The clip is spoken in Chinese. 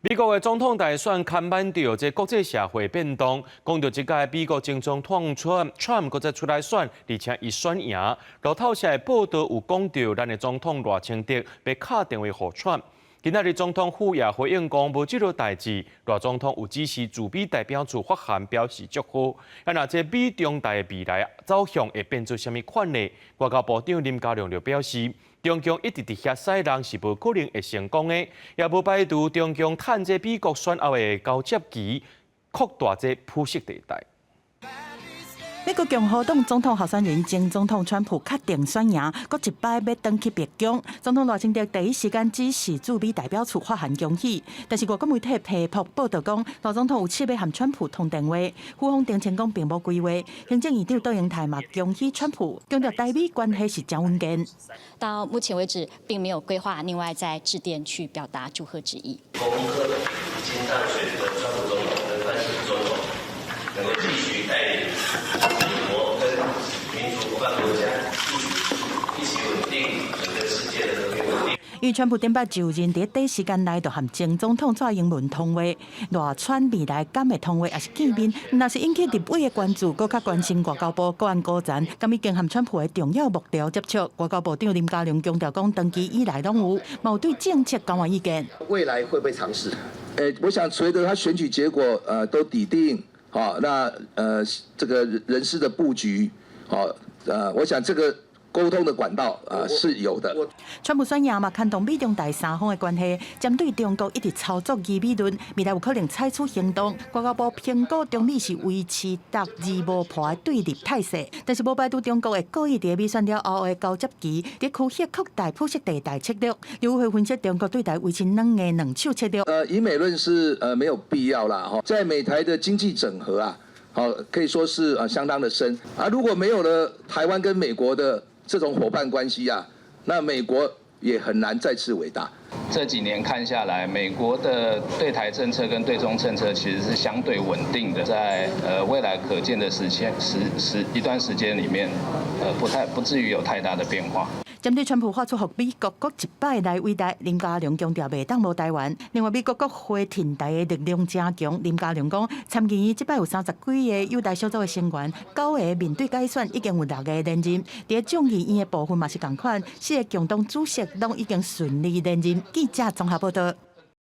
美国的总统大选看板着这国际社会变动，讲到这届美国前总统 Trump 搁再出来选，而且伊选赢。路透社的报道有讲到，咱的总统赖清德被敲电话给 Trump。今仔日总统府也回应讲无这类代志，赖总统有指示驻美代表处发函表示祝贺。那这美中台的未来走向会变做什么款呢？外交部长林佳龙就表示。中共一直伫遐使人是无可能会成功的，也无排除中共趁这美国选后的交接期扩大这铺设地带。美国共和党总统候选人前总统川普确定选赢，搁一摆要登去白宫。总统赖清德第一时间指示驻美代表处发函恭喜，但是外国媒体批驳报道讲，赖总统有试要和川普通电话，副方澄清讲并无规划。行政院长杜英台嘛恭喜川普，强调台美关系是真稳健。到目前为止，并没有规划另外再致电去表达祝贺之意。恭贺已经当选的川普总统跟川普总统能够继续带领美国跟民主伙伴国家一起稳定整个世界的和平稳定。因为川普顶摆就任伫第一时间内就和前总统蔡英文通话，赖川未来敢会通话也是见面，若是引起立委的关注，更较关心外交部国安高层，敢已经和川普的重要幕僚接触。外交部长林佳龙强调讲，长期以来拢有对政策交换意见。未来会不会尝试？我想随着他选举结果都底定，好，那这个人事的布局，好，我想这个。沟通的管道是有的。川普选赢嘛，牵动美中台三方的关系，针对中国一直操作疑美论，未来有可能采取行动。外交部评估中美是维持达二无破的对立态势，但是无排除中国会故意在美选了后的交接期，在区域扩大铺设地带策略。刘会分析中国对台维持两个两手策略。以美论是没有必要啦，哈，在美台的经济整合啊，好可以说是相当的深啊。如果没有了台湾跟美国的这种伙伴关系啊，那美国也很难再次伟大。这几年看下来，美国的对台政策跟对中政策其实是相对稳定的，在未来可见的一段时间里面，不至于有太大的变化。针对川普发出互美国各一摆来伟大，林佳龙强调袂当无台湾。另外，美国国会挺台的力量真强。林佳龙讲，参议院这摆有30几个友台小组的成员，9个面对改选已经有6个连任。在众议院的部分嘛是同款，4个共同主席拢已经顺利连任。记者综合报道。